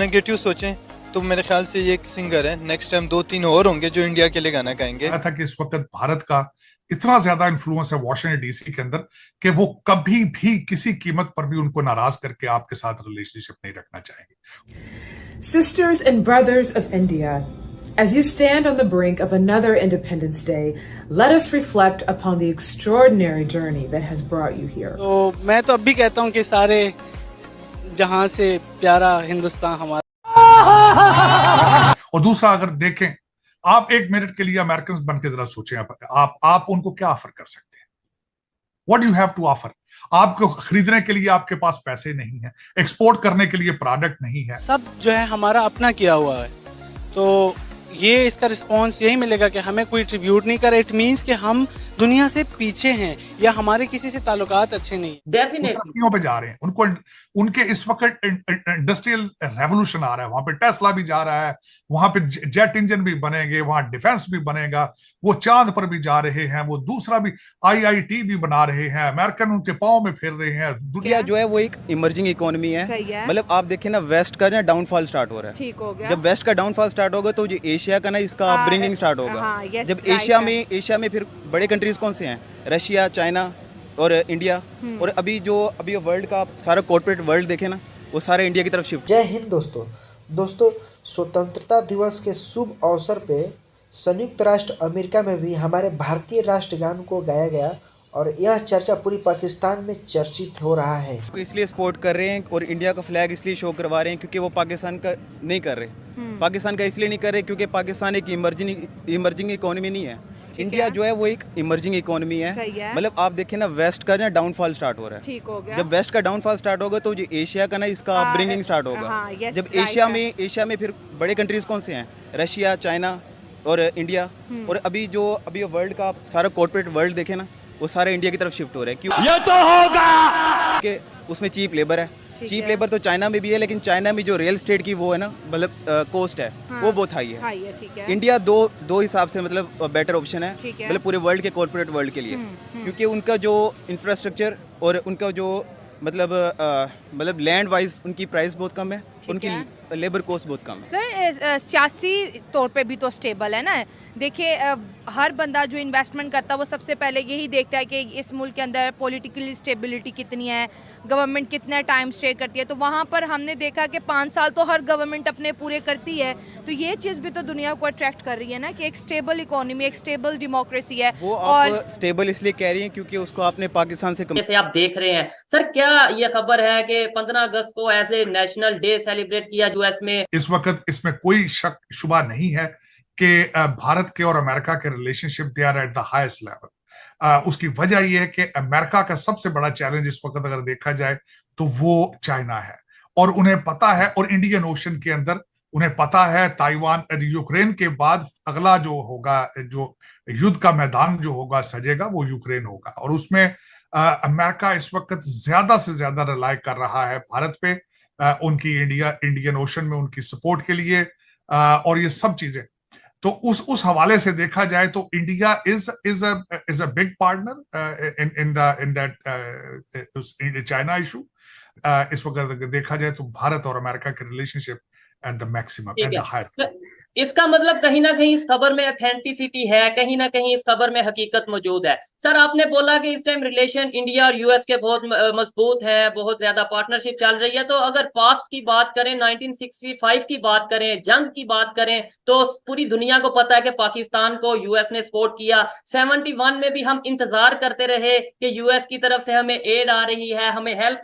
Negative सोचें तो मेरे ख्याल से ये एक सिंगर है, नेक्स्ट टाइम 2-3 और होंगे जो इंडिया के लिए गाना गाएंगे। था कि इस वक्त भारत का इतना ज्यादा इन्फ्लुएंस है वॉशिंगटन डीसी के अंदर कि वो कभी भी किसी कीमत पर भी उनको नाराज करके आपके साथ रिलेशनशिप नहीं रखना चाहेंगे। Sisters and brothers of India, as you stand on the brink of another Independence Day, let us reflect upon the extraordinary journey that has brought you here. तो मैं तो अब भी कहता हूँ कि सारे जहां से प्यारा हिंदुस्तान हमारा। और दूसरा, अगर देखें, आप एक मिनट के लिए अमेरिकन बन के जरा सोचें, आप उनको क्या ऑफर कर सकते हैं? What you have to offer? आपको खरीदने के लिए आपके पास पैसे नहीं है, एक्सपोर्ट करने के लिए प्रोडक्ट नहीं है, सब जो है हमारा अपना किया हुआ है, तो ये इसका रिस्पांस यही मिलेगा कि हमें कोई ट्रिब्यूट नहीं करे। इट मींस कि हम दुनिया से पीछे हैं या हमारे किसी से ताल्लुकात अच्छे नहीं। तरक्कियों पे जा रहे हैं, उनको उनके इस वक्त इंडस्ट्रियल रेवोल्यूशन आ रहा है, वहां पे टेस्ला भी जा रहा है, वहां पे जेट इंजन भी बनेंगे, वहां डिफेंस भी बनेगा, वो चांद पर भी जा रहे हैं, वो दूसरा भी आईआईटी भी बना रहे हैं, अमेरिकन उनके पांव में फिर रहे हैं। दुनिया जो है वो एक इमर्जिंग इकोनॉमी है, मतलब आप देखें ना, वेस्ट का ना डाउनफॉल स्टार्ट हो रहा है। ठीक हो गया। जब वेस्ट का डाउनफॉल स्टार्ट होगा तो जो एशिया का ना इसका अपब्रिंगिंग स्टार्ट होगा। जब एशिया में फिर बड़े कंट्रीज कौन से हैं? रशिया, चाइना और इंडिया। और अभी वर्ल्ड का सारा कॉर्पोरेट वर्ल्ड देखे ना, वो सारे इंडिया की तरफ शिफ्ट। जय हिंद दोस्तों, स्वतंत्रता दिवस के शुभ अवसर पे संयुक्त राष्ट्र अमेरिका में भी हमारे भारतीय राष्ट्रगान को गाया गया और यह चर्चा पूरी पाकिस्तान में चर्चित हो रहा है। इसलिए सपोर्ट कर रहे हैं और इंडिया का फ्लैग इसलिए शो करवा रहे हैं क्योंकि वो पाकिस्तान का नहीं कर रहे। पाकिस्तान का इसलिए नहीं कर रहे क्योंकि पाकिस्तान एक इमर्जिंग इकोनॉमी नहीं है। इंडिया जो है वो एक इमर्जिंग इकोनॉमी है, मतलब आप देखें ना, वेस्ट का ना डाउनफॉल स्टार्ट हो रहा है। ठीक हो गया। जब वेस्ट का डाउनफॉल स्टार्ट होगा तो जो एशिया का ना इसका अपब्रिंगिंग स्टार्ट होगा। जब एशिया में फिर बड़े कंट्रीज कौन से हैं? रशिया, चाइना और इंडिया। और अभी वर्ल्ड का सारा कॉर्पोरेट वर्ल्ड देखे ना, वो सारे इंडिया की तरफ शिफ्ट हो रहे हैं। क्यों? ये तो होगा कि उसमें चीप लेबर है। चीप लेबर तो चाइना में भी है, लेकिन चाइना में जो रियल एस्टेट की वो है ना, मतलब कोस्ट है, वो बहुत हाई है। ठीक है। इंडिया दो हिसाब से मतलब बेटर ऑप्शन है, मतलब पूरे वर्ल्ड के कॉर्पोरेट वर्ल्ड के लिए, क्योंकि उनका जो इंफ्रास्ट्रक्चर और उनका जो मतलब लैंड वाइज उनकी प्राइस बहुत कम है, उनकी लेबर कॉस्ट बहुत कम है। सर, सियासी तौर पे भी तो स्टेबल है ना। देखिए, हर बंदा जो इन्वेस्टमेंट करता है वो सबसे पहले यही देखता है कि इस मुल्क के अंदर पॉलिटिकली स्टेबिलिटी कितनी है, गवर्नमेंट कितना टाइम स्टे करती है। तो वहाँ पर हमने देखा कि 5 साल तो हर गवर्नमेंट अपने पूरे करती है। तो ये चीज़ भी तो दुनिया को अट्रैक्ट कर रही है ना कि एक स्टेबल इकोनॉमी, एक स्टेबल डेमोक्रेसी है। वो और स्टेबल इसलिए कह रही है क्योंकि उसको आपने पाकिस्तान से जैसे आप देख रहे हैं सर, क्या ये खबर है कि 15 अगस्त को as a national day celebrate किया यूएस में? इस वक्त इसमें कोई शक शुबा नहीं है कि भारत के और अमेरिका के relationship they are at the highest level. उसकी वजह यह है कि अमेरिका का सबसे बड़ा चैलेंज इस वक्त अगर देखा जाए तो वो चाइना है, और उन्हें पता है, और इंडियन ओशन के अंदर उन्हें पता है, ताइवान, यूक्रेन के बाद अगला जो होगा, जो युद्ध का मैदान जो होगा सजेगा, वो यूक्रेन होगा। और उसमें अमेरिका इस वक्त ज्यादा से ज्यादा रिलाय कर रहा है भारत पे, उनकी इंडियन ओशन में उनकी सपोर्ट के लिए, और ये सब चीजें। तो उस हवाले से देखा जाए तो India is a big partner in that China issue. इस वक्त देखा जाए तो भारत और अमेरिका के relationship at the maximum, eight the highest. इसका मतलब कहीं ना कहीं इस खबर में ऑथेंटिसिटी है, कहीं ना कहीं इस खबर में हकीकत मौजूद है। सर, आपने बोला कि इस टाइम रिलेशन इंडिया और यूएस के बहुत मजबूत हैं, बहुत ज्यादा पार्टनरशिप चल रही है। तो अगर पास्ट की बात करें, 1965 की बात करें, जंग की बात करें, तो पूरी दुनिया को पता है कि पाकिस्तान को यूएस ने सपोर्ट किया। 71 में भी हम इंतजार करते रहे कि यूएस की तरफ से हमें एड आ रही है, हमें हेल्प